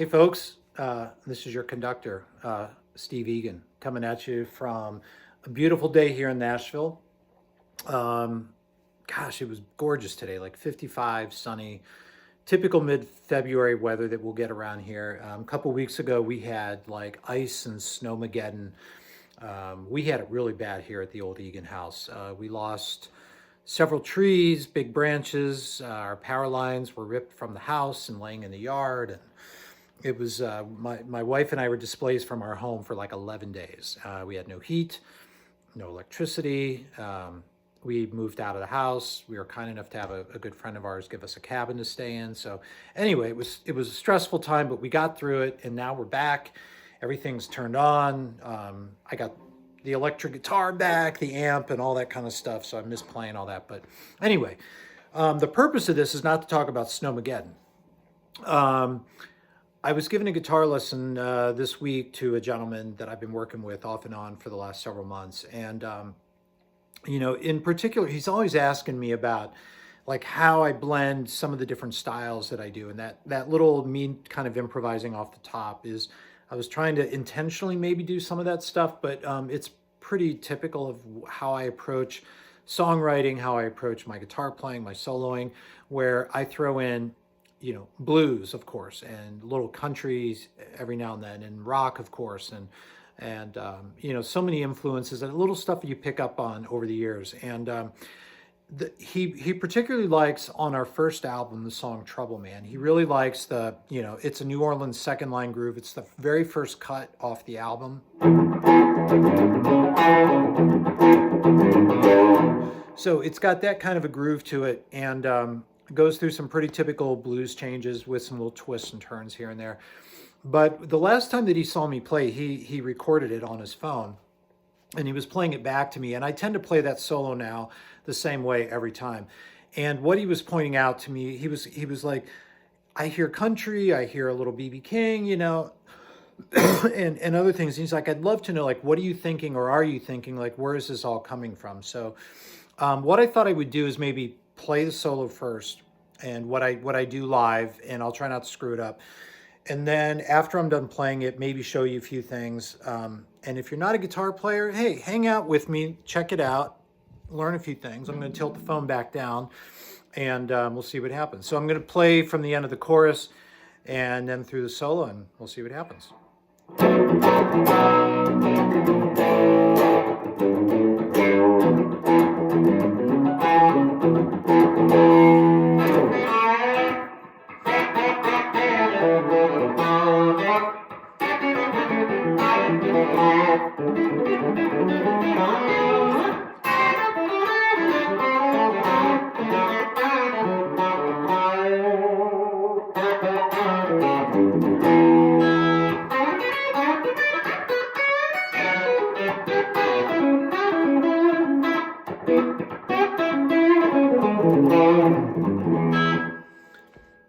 Hey folks, this is your conductor, Steve Eagon, coming at you from a beautiful day here in Nashville. Um, Gosh, it was gorgeous today, like 55, sunny, typical mid-February weather that we'll get around here. A couple weeks ago, we had like ice and snowmageddon. We had it really bad here at the old Eagon house. We lost several trees, big branches. Our power lines were ripped from the house and laying in the yard. And it was my wife and I were displaced from our home for like 11 days. We had no heat, no electricity. We moved out of the house. We were kind enough to have a good friend of ours give us a cabin to stay in. So anyway, it was a stressful time, but we got through it, and now we're back. Everything's turned on. I got the electric guitar back, the amp, and all that kind of stuff. So I miss playing all that. But anyway, the purpose of this is not to talk about Snowmageddon. I was given a guitar lesson this week to a gentleman that I've been working with off and on for the last several months. And, in particular, he's always asking me about like how I blend some of the different styles that I do. And that little me kind of improvising off the top is, I was trying to intentionally maybe do some of that stuff, but it's pretty typical of how I approach songwriting, how I approach my guitar playing, my soloing, where I throw in blues, of course, and little countries every now and then, and rock, of course, and so many influences and little stuff that you pick up on over the years. And he particularly likes on our first album the song Trouble Man. He really likes it's a New Orleans second line groove. It's the very first cut off the album. So it's got that kind of a groove to it, and goes through some pretty typical blues changes with some little twists and turns here and there. But the last time that he saw me play, he recorded it on his phone, and he was playing it back to me. And I tend to play that solo now the same way every time. And what he was pointing out to me, he was like, I hear country, I hear a little B.B. King, and other things. And he's like, I'd love to know, like, what are you thinking, or are you thinking, like, where is this all coming from? So what I thought I would do is maybe play the solo first, and what I do live, and I'll try not to screw it up. And then after I'm done playing it, maybe show you a few things. And if you're not a guitar player, hey, hang out with me, check it out, learn a few things. I'm going to tilt the phone back down, and we'll see what happens. So I'm going to play from the end of the chorus and then through the solo, and we'll see what happens.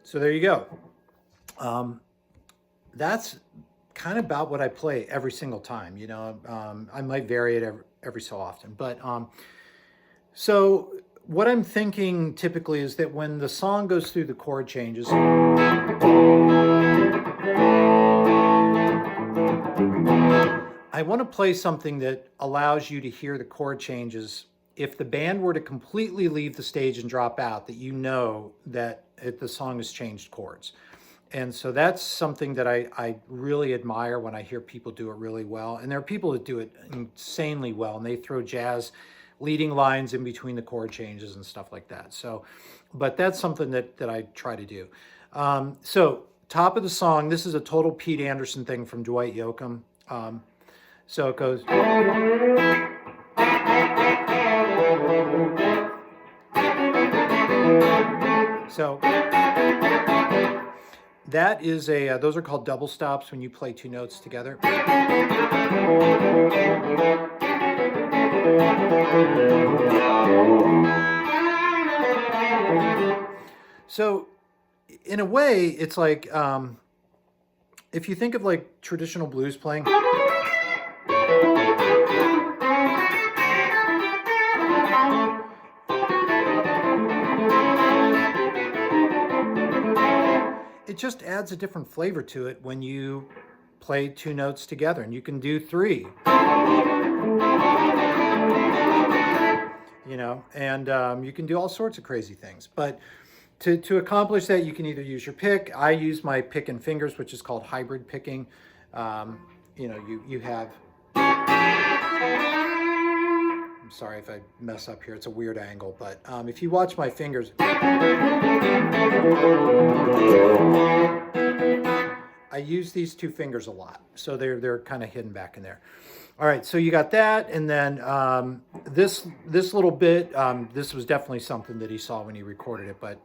So there you go. That's kind of about what I play every single time. I might vary it every so often. But so what I'm thinking typically is that when the song goes through the chord changes, I want to play something that allows you to hear the chord changes. If the band were to completely leave the stage and drop out, that that the song has changed chords. And so that's something that I really admire when I hear people do it really well. And there are people that do it insanely well, and they throw jazz leading lines in between the chord changes and stuff like that. So, but that's something that I try to do. So top of the song, this is a total Pete Anderson thing from Dwight Yoakam. So it goes... So that is those are called double stops when you play two notes together. So in a way, it's like, if you think of like traditional blues playing, it just adds a different flavor to it when you play two notes together, and you can do three, you know, and you can do all sorts of crazy things. But to accomplish that, you can either use your pick. I use my pick and fingers, which is called hybrid picking. You know, you have, I'm sorry if I mess up here, it's a weird angle, but if you watch my fingers, I use these two fingers a lot, so they're kind of hidden back in there. All right, so you got that, and then this little bit, this was definitely something that he saw when he recorded it, but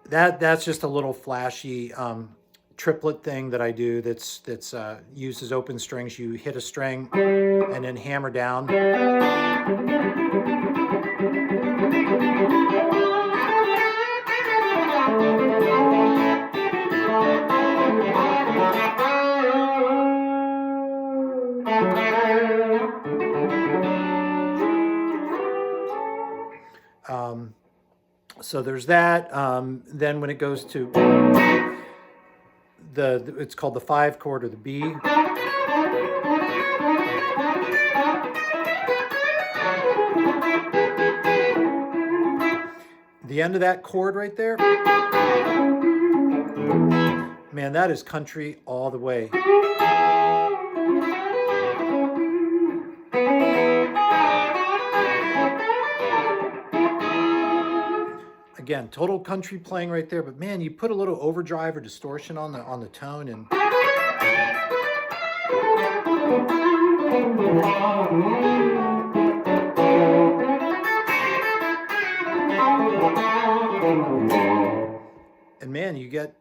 that's just a little flashy triplet thing that I do. That's uses open strings. You hit a string and then hammer down. So there's that. Then when it goes to it's called the 5 chord, or the B. The end of that chord right there, man, that is country all the way. Again, total country playing right there, but man, you put a little overdrive or distortion on the tone, and man, you get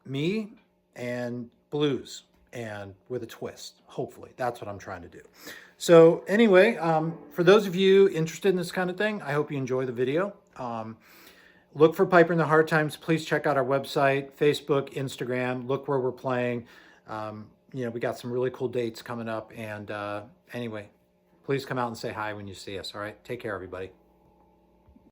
me and blues, and with a twist. Hopefully, that's what I'm trying to do. So anyway, for those of you interested in this kind of thing, I hope you enjoy the video. Look for Piper in the Hard Times. Please check out our website, Facebook, Instagram. Look where we're playing. You know, we got some really cool dates coming up. And anyway, please come out and say hi when you see us. All right, take care, everybody.